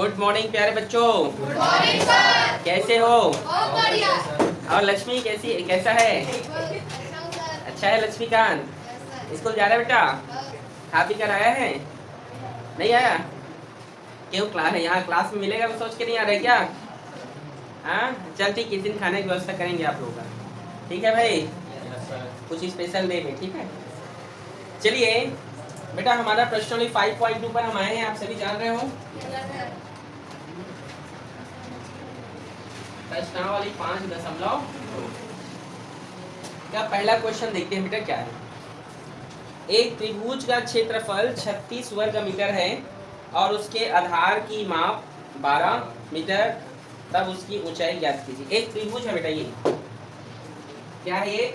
Good morning प्यारे बच्चों। Good morning sir. कैसे हो? बहुत बढ़िया। और लक्ष्मी कैसा है? अच्छा है लक्ष्मीकांत। स्कूल जा रहा है बेटा? खा पी कर आया है? नहीं आया? क्यों? क्लास है, यहाँ क्लास में मिलेगा तो सोच के नहीं आ रहे क्या? हाँ चल ठीक, किस दिन खाने की व्यवस्था करेंगे आप लोगों का, ठीक है भाई? कुछ स्पेशल डे में, ठीक है। चलिए बेटा, हमारा प्रश्नावली 5.2 पर हम आए हैं, आप सभी जान रहे हो। प्रश्नावली 5.2 का पहला क्वेश्चन देखते हैं बेटा क्या है। एक त्रिभुज का क्षेत्रफल 36 वर्ग मीटर है और उसके आधार की माप 12 मीटर, तब उसकी ऊंचाई ज्ञात कीजिए। एक त्रिभुज है बेटा, ये क्या है? एक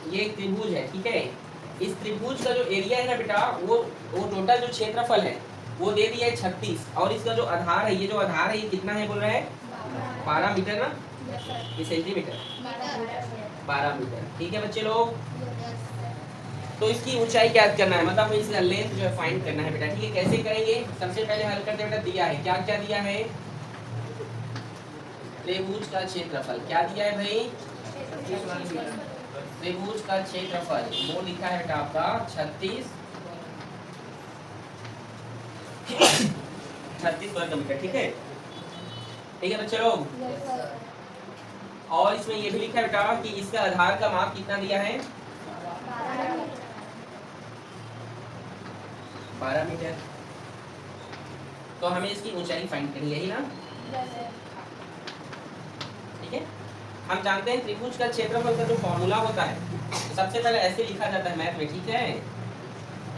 ये एक त्रिभुज है, ठीक है। इस त्रिभुज का जो एरिया है ना बेटा, वो टोटल जो क्षेत्रफल है वो दे दिया है 36, और इसका जो आधार है, ये जो आधार है ये कितना है बोल रहा है? 12 मीटर ना, ये सेंटीमीटर, 12 मीटर, ठीक है बच्चे लोग। तो इसकी ऊंचाई ज्ञात करना है, मतलब इसका लेंथ जो है फाइंड करना है बेटा, ठीक है। कैसे करेंगे? सबसे पहले हल करते बेटा, दिया है क्या क्या दिया है? त्रिभुज का क्षेत्रफल क्या दिया है भाई? त्रिभुज का क्षेत्रफल वो लिखा है बेटा आपका 36 वर्ग मीटर, ठीक है। ठीक है बच्चे लोग। और इसमें ये भी लिखा है बेटा कि इसका आधार का माप कितना दिया है? 12 मीटर। तो हमें इसकी ऊंचाई फाइंड करनी है, यही ना? ठीक है। हम जानते हैं त्रिभुज का क्षेत्रफल का जो फॉर्मूला होता है, तो सबसे पहले ऐसे लिखा जाता है मैथ में, ठीक है।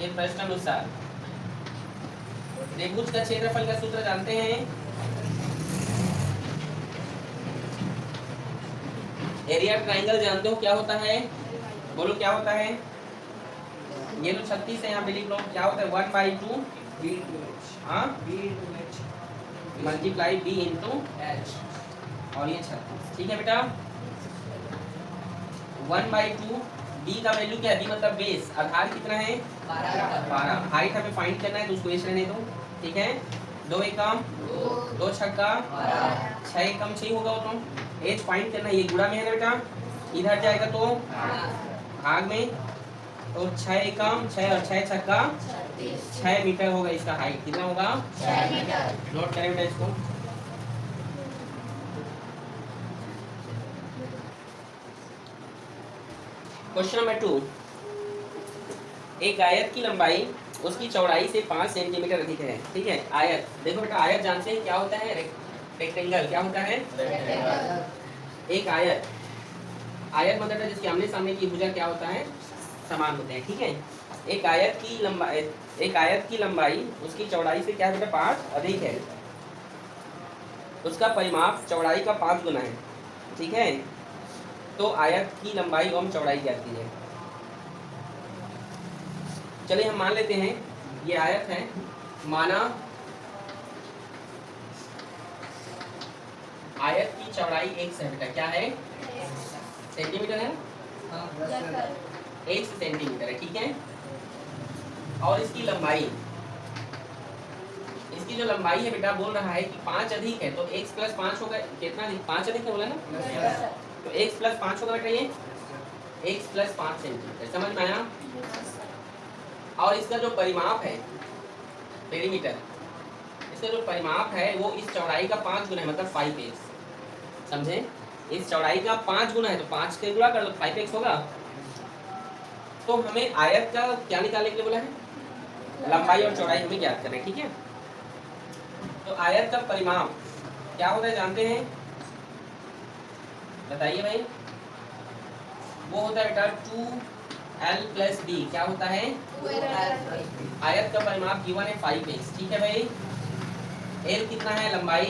ये प्रश्न अनुसार त्रिभुज का क्षेत्रफल का सूत्र जानते हैं? एरिया ट्रायंगल जानते हो क्या होता है? बोलो क्या होता है? ये जो 36 है यहाँ पे लिख लो, क्या होता है? 1/2 मल्टीप्लाई b इंटू h, और ये 36, ठीक है बेटा। 1/2 b का वैल्यू क्या है? b मतलब बेस, आधार कितना है? 12। हाइट हमें फाइंड करना है तो उसको एच रहने दो, ठीक है। 2 एकम 2 छक्का 6 एकम 6 होगा वो, तो एच फाइंड करना है। ये गुणा में है ना बेटा, इधर जाएगा तो भाग में, तो 6 एकम 6 और 6 छक्का 6 मीटर होगा इसका हाइट। कितना होगा? 6 मीटर। नोट करें बेटा इसको। क्वेश्चन नंबर 2, एक आयत की लंबाई उसकी चौड़ाई से 5 सेंटीमीटर अधिक है, ठीक है। आयत, देखो बेटा आयत जानते हैं क्या होता है? रेक्टेंगल। क्या होता है? एक आयत, आयत मतलब जिसके आमने सामने की भुजा क्या होता है? समान होते हैं, ठीक है। एक आयत की लंबाई उसकी चौड़ाई से क्या है बेटा? 5 अधिक है। उसका परिमाप चौड़ाई का 5 गुना है, ठीक है। तो आयत की लंबाई और चौड़ाई ज्ञात कीजिए। चलिए हम मान लेते हैं ये आयत है, माना आयत की चौड़ाई 1 सेंटीमीटर, क्या है? सेंटीमीटर है, 1 सेंटीमीटर है, ठीक है। और इसकी लंबाई, इसकी जो लंबाई है बेटा बोल रहा है कि 5 अधिक है, तो x + 5 होगा। कितना? 5 अधिक है बोला ना, तो x + 5 होगा बेटा, ये x + 5 सेंटीमीटर। समझ में आया? और इसका जो परिमाप है, पेरीमीटर, इसका जो परिमाप है वो इस चौड़ाई का 5 गुना है, मतलब 5x। समझे? इस चौड़ाई का 5 गुना है, तो 5 के गुणा कर लो, 5x होगा। तो हमें आयत का क्या निकालने के लिए बोला है? लंबाई और चौड़ाई हमें ज्ञात करना है, ठीक है। तो आयत का परिमाप क्या होता है जानते हैं? बताइए भाई। वो होता है बेटा 2l + b। क्या होता है? आयत का परिमाप गिवन है 5x, ठीक है भाई। l कितना है? लंबाई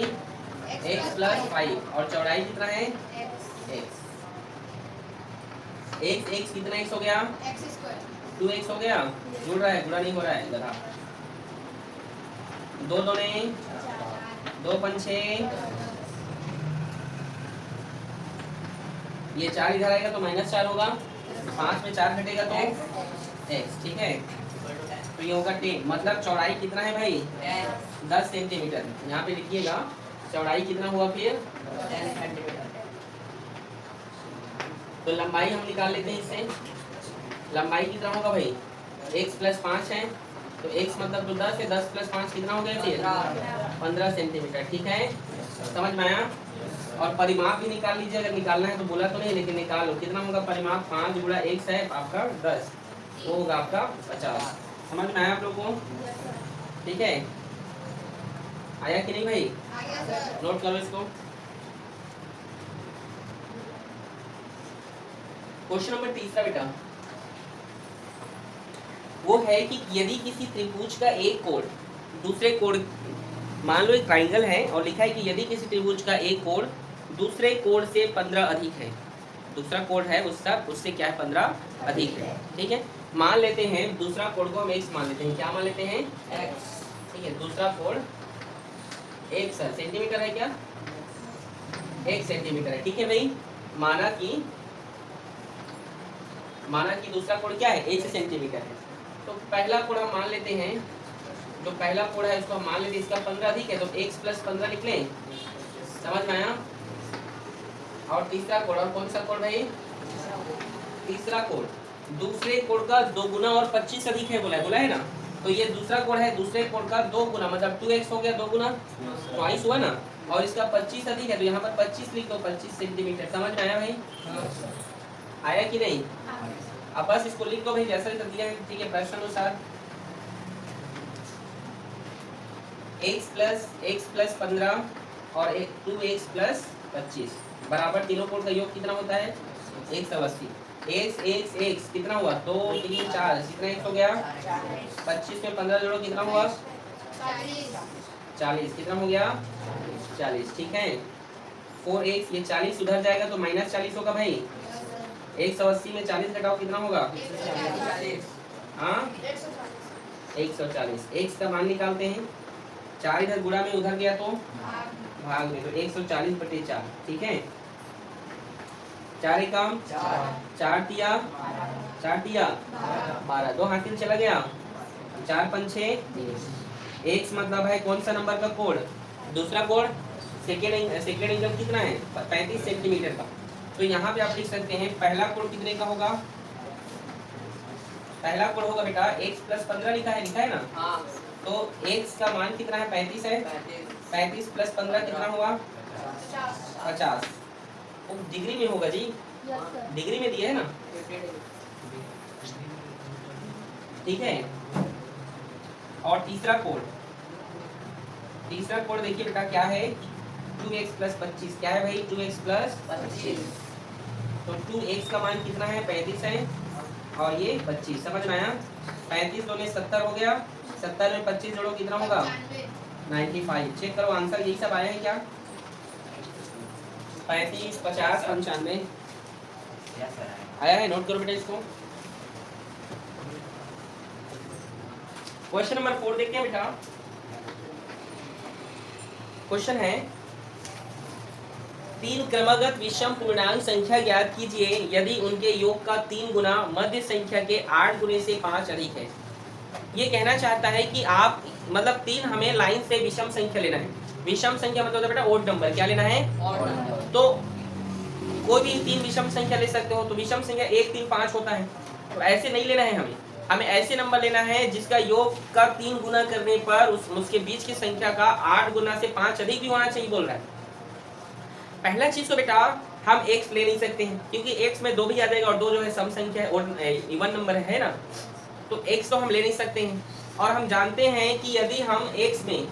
x + 5, और चौड़ाई कितना है? x। x कितना x हो गया? 2x हो गया। जुड़ रहा है, गुणा नहीं हो रहा है गधा। 2 दूने 2 पंचे ये 4 इधर आएगा तो -4 होगा, 5 में 4 घटेगा तो x, ठीक है। तो ये होगा 10, मतलब चौड़ाई कितना है भाई 10 सेंटीमीटर। यहाँ पे लिखिएगा चौड़ाई कितना हुआ फिर 10 सेंटीमीटर। तो लंबाई हम निकाल लेते हैं इससे। लंबाई कितना होगा भाई x + 5 है तो x मतलब तो 10 है, 10 + 5 कितना हो गया फिर 15 सेंटीमीटर, ठीक है। समझ में आया। और परिमाप भी निकाल लीजिए, अगर निकालना है तो बोला तो नहीं लेकिन निकाल लो। कितना होगा परिमाप 5 × x है आपका 10, वो होगा आपका 50। समझ में आया आप लोग को, ठीक है। आया कि नहीं भाई, आगे सर। नोट करो इसको। क्वेश्चन नंबर 3 बेटा, वो है कि यदि किसी त्रिभुज का एक कोण दूसरे कोण, मान लो एक ट्राइंगल है और लिखा है कि यदि किसी त्रिभुज का एक कोण दूसरे कोण से 15 अधिक है, दूसरा कोण है उससे क्या है 15 अधिक है, ठीक है। मान लेते हैं दूसरा कोण को हम x मान लेते हैं। क्या मान लेते हैं x, ठीक है। दूसरा कोण x सेंटीमीटर है, क्या 1 सेंटीमीटर है, ठीक है भाई। माना कि दूसरा कोण क्या है 1 सेंटीमीटर है। तो पहला कोण हम मान लेते हैं, जो पहला कोण है उसको हम मान लेते हैं इसका 15 अधिक है तो x + 15 लिख लें। समझ में आया। और तीसरा कोण, और कौन सा कोण भाई तीसरा कोण दूसरे कोण का 2 गुना और 25 अधिक है, बोला है ना। तो ये दूसरा कोण है दूसरे कोण का 2 गुना, मतलब 2x हो गया, 2 गुना ट्वाइस हुआ ना। और इसका 25 अधिक है तो यहाँ पर 25 लिख दो, 25 सेंटीमीटर। समझ में आया भाई, आया कि नहीं। अब बस इसको लिख दो भाई जैसा कर दिया है, ठीक है। प्रश्न अनुसार x + 15 और 2x + 25 बराबर तीनों कोण का योग कितना होता है 180। x कितना हुआ 2 3 4, कितना x हो गया 25 में 15 जोड़ो कितना हुआ 40, कितना हो गया 40, ठीक है। 4x, ये 40 उधर जाएगा तो -40 होगा भाई। 180 में 40 घटाओ कितना होगा हाँ 140। x का मान निकालते हैं, 4 इधर गुणा में उधर गया तो भाग में, तो 140/4, ठीक है। 4 एकम 4 तिया 12, 2 हाथ चला गया, 4 पंछे 1 मतलब है कौन सा नंबर का कोण, दूसरा कोण सेकेंड एंगल कितना है 35 सेंटीमीटर का। तो यहाँ पे आप लिख सकते हैं पहला कोण कितने का होगा, पहला कोण होगा बेटा x + 15 लिखा है ना। हाँ, तो x का मान कितना है 35 है, 35 + 15 कितना हुआ 50। वो डिग्री में होगा जी, डिग्री में दिया है ना, ठीक है। और तीसरा कोण देखिए बेटा क्या है 2x + 25, क्या है भाई 2x + 25। तो 2x का मान कितना है 35 है और ये 25। समझ में आया। 35 दूनी 70 हो गया, 70 में 25 जोड़ो कितना होगा 95। चेक करो आंसर यही सब आया है क्या 35 50 95 आया है। नोट करो बेटा इसको। क्वेश्चन नंबर 4 देखते हैं बेटा। क्वेश्चन है 3 क्रमागत विषम पूर्णांक संख्या ज्ञात कीजिए यदि उनके योग का 3 गुना मध्य संख्या के 8 गुने से 5 अधिक है। ये कहना चाहता है कि आप मतलब 3 हमें लाइन से विषम संख्या लेना है। विषम संख्या मतलब बेटा ओड नंबर, क्या लेना है और नंबर। तो कोई भी 3 विषम संख्या ले सकते हो। तो विषम संख्या 1 3 5 होता है, तो ऐसे नहीं लेना है हमें ऐसे नंबर लेना है जिसका योग का 3 गुना करने पर उसके बीच की संख्या का 8 गुना से 5 अधिक भी होना चाहिए बोल रहा है। पहला चीज तो बेटा हम x ले नहीं सकते हैं क्योंकि x में 2 भी आ जाएगा और 2 जो है सम संख्या है, इवन नंबर है ना, तो x तो हम ले नहीं सकते हैं। और हम जानते हैं कि यदि हम x में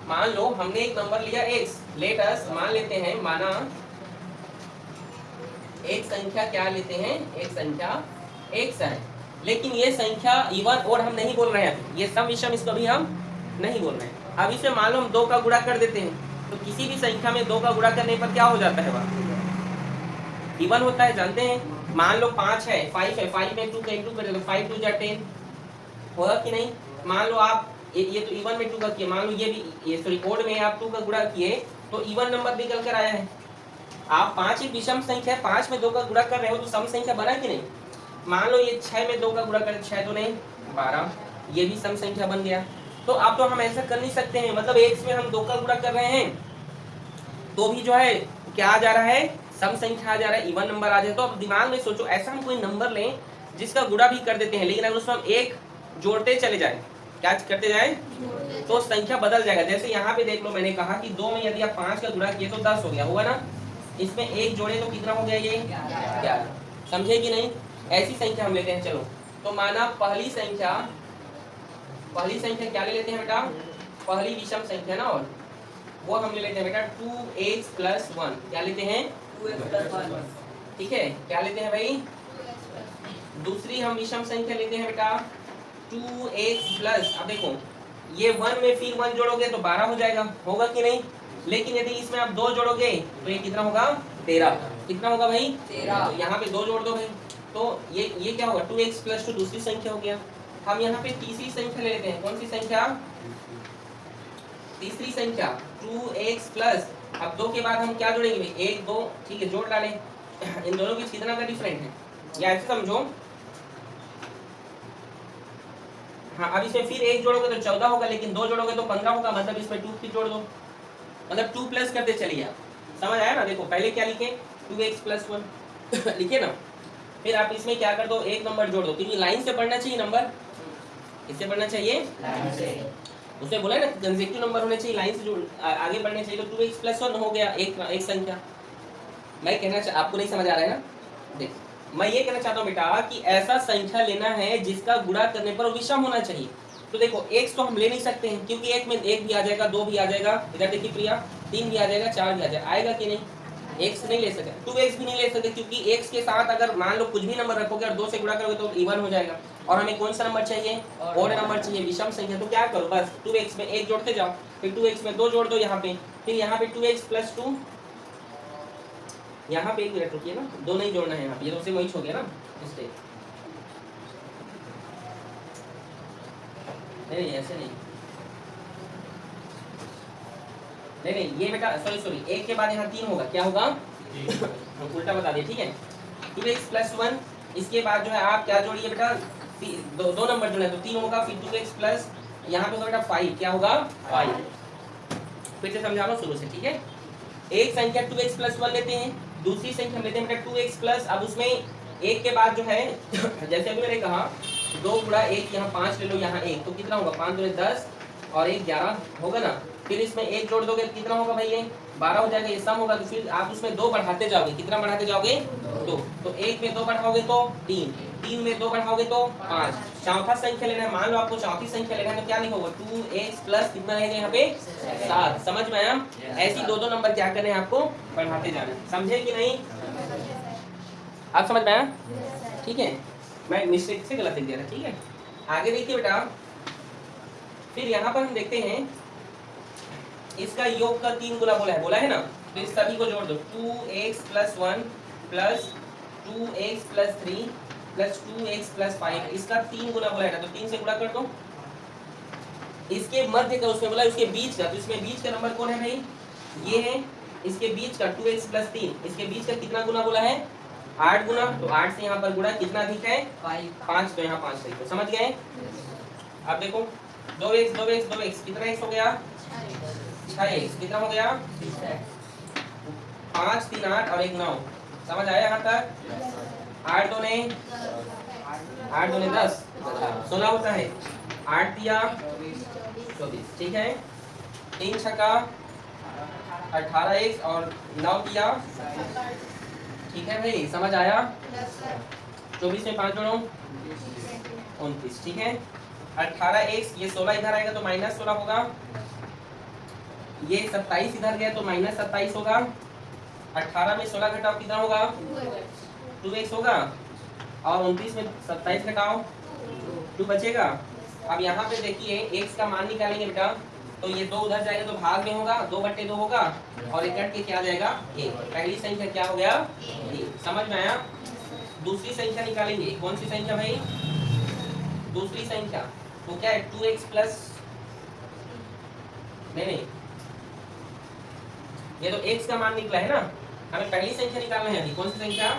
मान लो हमने एक नंबर लिया x, लेट अस मान लेते हैं, माना एक संख्या क्या लेते हैं, एक संख्या x है, लेकिन ये संख्या इवन और हम नहीं बोल रहे हैं, ये सम विषम इसको भी हम नहीं बोल रहे हैं। अब इसे मान लो हम 2 का गुणा कर देते हैं, तो किसी भी संख्या में 2 का गुणा करने पर क्या हो जाता है वह इवन होता है, जानते हैं। मान लो 5 है 5 है, 5 में 2 का इंटू कर दो, 5 2 जा 10 होगा कि नहीं। मान लो आप ये तो इवन में 2 का किया, मान लो ये भी ये सॉरी ओड में आप 2 का गुणा किए तो इवन नंबर निकल कर आया है। आप 5 एक विषम संख्या है, 5 में 2 का गुणा कर रहे हो तो सम संख्या बना कि नहीं। मान लो ये 6 में 2 का गुणा करें, 6 2 नहीं 12, ये भी सम संख्या बन गया। तो अब तो हम ऐसा कर नहीं सकते हैं, मतलब x में हम 2 का गुणा कर रहे हैं तो भी जो है क्या आ जा रहा है, सम संख्या आ जा रहा है, इवन नंबर आ जाए। तो अब दिमाग में सोचो, ऐसा हम कोई नंबर लें जिसका गुणा भी कर देते हैं, लेकिन अगर उसमें हम एक जोड़ते चले जाए, क्या करते जाए, तो संख्या बदल जाएगा। जैसे यहाँ पे देख लो, मैंने कहा कि 2 में यदि आप 5 का गुणा किए तो 10 हो गया, होगा ना। इसमें एक जोड़े तो कितना हो गया, ये 11। समझे कि नहीं। ऐसी संख्या हम लेते हैं। चलो तो माना पहली संख्या क्या ले लेते हैं बेटा, पहली विषम संख्या ना, और वो हम ले लेते हैं बेटा 2x + 1। क्या लेते हैं, 2x + 1। ठीक है, क्या लेते हैं भाई। दूसरी हम विषम संख्या लेते हैं बेटा 2x+, अब देखो ये 1 में फिर 1 जोड़ोगे तो 12 हो जाएगा, होगा कि नहीं। लेकिन यदि इसमें आप 2 जोड़ोगे तो ये कितना होगा, 13। कितना होगा भाई, 13। तो यहाँ पे 2 जोड़ दो भाई, तो ये क्या होगा, 2x + 2 दूसरी संख्या हो गया। हम यहाँ पे तीसरी संख्या ले लेते हैं। कौन सी संख्या, तीसरी संख्या 2x+, अब 2 के बाद हम क्या जोड़ेंगे भाई, 1 2, ठीक है, जोड़ डालें। इन दोनों के कितना का डिफरेंट है, या ऐसे समझो। हाँ, अब इसमें फिर 1 जोड़ोगे तो 14 होगा, लेकिन 2 जोड़ोगे तो 15 होगा, मतलब इसमें 2 फिर जोड़ दो, मतलब 2 प्लस करते चलिए आप। समझ आया ना। देखो पहले क्या लिखे, 2x + 1 लिखे ना, फिर आप इसमें क्या कर दो, एक नंबर जोड़ दो, क्योंकि लाइन से पढ़ना चाहिए नंबर। इससे पढ़ना चाहिए, उसने बोला ना कंसेक्टिव नंबर होने चाहिए, लाइन से आगे बढ़ने चाहिए। तो 2x + 1 हो गया एक संख्या। मैं कहना आपको नहीं समझ आ रहा है ना। देख, मैं ये कहना चाहता हूँ बेटा कि ऐसा संख्या लेना है जिसका गुणा करने पर विषम होना चाहिए। तो देखो x तो हम ले नहीं सकते हैं, क्योंकि एक में 1 भी आ जाएगा, 2 भी आ जाएगा, इधर देखिए प्रिया 3 भी आ जाएगा, 4 भी आ जाएगा, आएगा कि नहीं। x नहीं ले सकते, 2x भी नहीं ले सकते, क्योंकि x के साथ अगर मान लो कुछ भी नंबर रखोगे और 2 से गुणा करोगे तो इवन हो जाएगा। और हमें कौन सा नंबर चाहिए, ऑड नंबर चाहिए, विषम संख्या। तो क्या करो, बस 2x में 1 जोड़ते जाओ, फिर 2x में 2 जोड़ दो यहाँ पे, फिर यहाँ पे 2x + 2, यहाँ पे 1 मिनट रुकिए ना, 2 नहीं जोड़ना है यहाँ पे, ये 2 से वही हो गया ना, इसलिए नहीं ऐसे नहीं, ये बेटा सॉरी 1 के बाद यहाँ 3 होगा, क्या होगा, हम उल्टा बता दिए, ठीक है। 2x + 1, इसके बाद जो है आप क्या जोड़िए बेटा, दो नंबर जोड़े तो 3 होगा, फिर 2x+ यहाँ पे होगा बेटा 5, क्या होगा 5। फिर से समझा लो शुरू से, ठीक है। एक संख्या 2x + 1 लेते हैं, दूसरी संख्या हम लेते हैं बेटा 2x+, अब उसमें 1 के बाद जो है जैसे अभी मैंने कहा 2 गुणा 1, यहाँ 5 ले लो, यहाँ 1, तो कितना होगा, 5 दूनी 10 और 1 11 होगा ना। फिर इसमें 1 जोड़ दोगे कितना होगा भाई, ये 12 हो जाएगा, ये सम होगा। तो फिर आप उसमें 2 बढ़ाते जाओगे, कितना बढ़ाते जाओगे, 2। तो 1 में 2 बढ़ाओगे तो 3, 3 में 2 बढ़ाओगे तो 5। चौथा संख्या लेना है, मान लो आपको चौथी संख्या लेना है तो क्या लिखोगे, 2x+ कितना रहेगा यहाँ पे 7। समझ में आया। ऐसी 2 नंबर क्या करने हैं आपको, बढ़ाते जाना है। समझे कि नहीं, आप समझ में आया, ठीक है। मैं मिस्टेक से गलत लिख दिया था, ठीक है। आगे देखिए बेटा, फिर यहाँ पर हम देखते हैं इसका योग का 3 गुना बोला है ना, तो इस सभी को जोड़ दो, 2x + 1 + 2x + 3 + 2x + 5, इसका 3 गुना बोला है ना, तो 3 से गुणा कर दो। इसके मध्य का उसमें बोला, उसके बीच का, तो इसमें बीच का नंबर कौन है भाई, ये है। इसके बीच का 2x + 3, इसके बीच का कितना गुना बोला है, 8 गुना। तो 8 से यहाँ पर गुणा कितना अधिक है, 5, तो यहाँ 5 सही। तो समझ गए। अब देखो 2x कितना x हो गया, 6x, कितना हो गया, 5 3 8 और 1 9। समझ आया यहाँ तक। 8 दूने 10, 16 होता है, 8 दिया 24, ठीक है। 3 छक्का 18x और 9 दिया, ठीक है भाई, समझ आया। 24 में 5 जोड़ो 29, ठीक है। 18x, ये 16 इधर आएगा तो -16 होगा, ये 27 इधर गया तो -27 होगा। 18 में 16 घटाओ कितना होगा, 2x होगा, और 29 में 27 घटाओ 2 बचेगा। अब यहाँ पे देखिए x का मान निकालेंगे बेटा, तो ये 2 उधर जाएगा तो भाग में होगा, 2/2 होगा, और एक कट के क्या आ जाएगा 1। पहली संख्या क्या हो गया, 1। समझ में आया। दूसरी संख्या निकालेंगे, कौन सी संख्या भाई, दूसरी संख्या तो क्या है, 2x+ नहीं, ये तो x का मान निकला है ना, हमें पहली संख्या निकालना है अभी। कौन सी संख्या?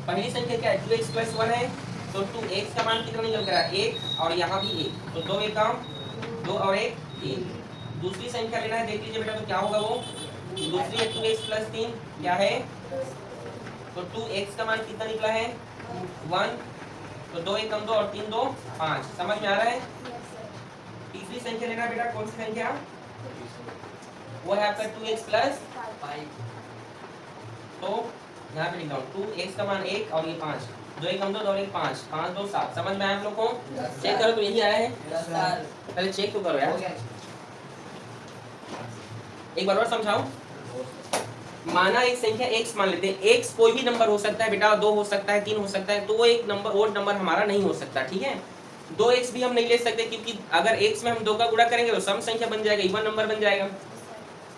पहली संख्या क्या है? 2x + 1 है, तो 2x का मान कितना निकल कर आया? 1, और यहाँ भी 1, तो 2 1 काम 2 और 1 3। दूसरी संख्या लेना है, देख लीजिए बेटा, तो क्या होगा वो? दूसरी है 2x + 3, क्या है? तो 2x का मान कितना निकला है? 1, तो 2 1 कम 2 और 3 2 5। समझ में आ रहा है? तीसरी संख्या लेना बेटा, कौन सी संख्या? वो है आपका 2x + 5। तो यहाँ पे लिख रहा हूँ 2x का मान 1 और ये 5, 2 1 कम 2 और 1 5, 5 2 7। समझ में आया आप लोग को? चेक करो तो यही आया है। पहले चेक तो करो यार, एक बार और समझाओ। माना एक संख्या x मान लेते हैं, x कोई भी नंबर हो सकता है बेटा, 2 हो सकता है, 3 हो सकता है, तो वो एक नंबर ओड नंबर हमारा नहीं हो सकता, ठीक है? 2x भी हम नहीं ले सकते, क्योंकि अगर x में हम 2 का गुणा करेंगे तो सम संख्या बन जाएगा, इवन नंबर बन जाएगा।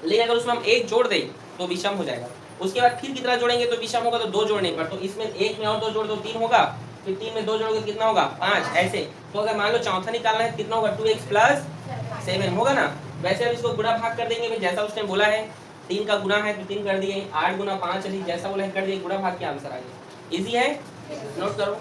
लेकिन अगर उसमें हम 1 जोड़ दें तो विषम हो जाएगा। उसके बाद फिर कितना जोड़ेंगे तो विषम होगा, तो 2 जोड़ने पर, तो इसमें 1 में और 2 जोड़ दो 3 होगा, फिर 3 में 2 जोड़ोगे तो कितना होगा? 5। ऐसे तो अगर मान लो चौथा निकालना है, कितना होगा? 2x + 7 होगा ना। वैसे हम इसको गुणा भाग कर देंगे, जैसा उसने बोला है 3 का गुना है तो 3 कर दिए, 8 × 5 जैसा बोला है कर दिए, गुणा भाग के आंसर आ गया। इजी है, नोट करो।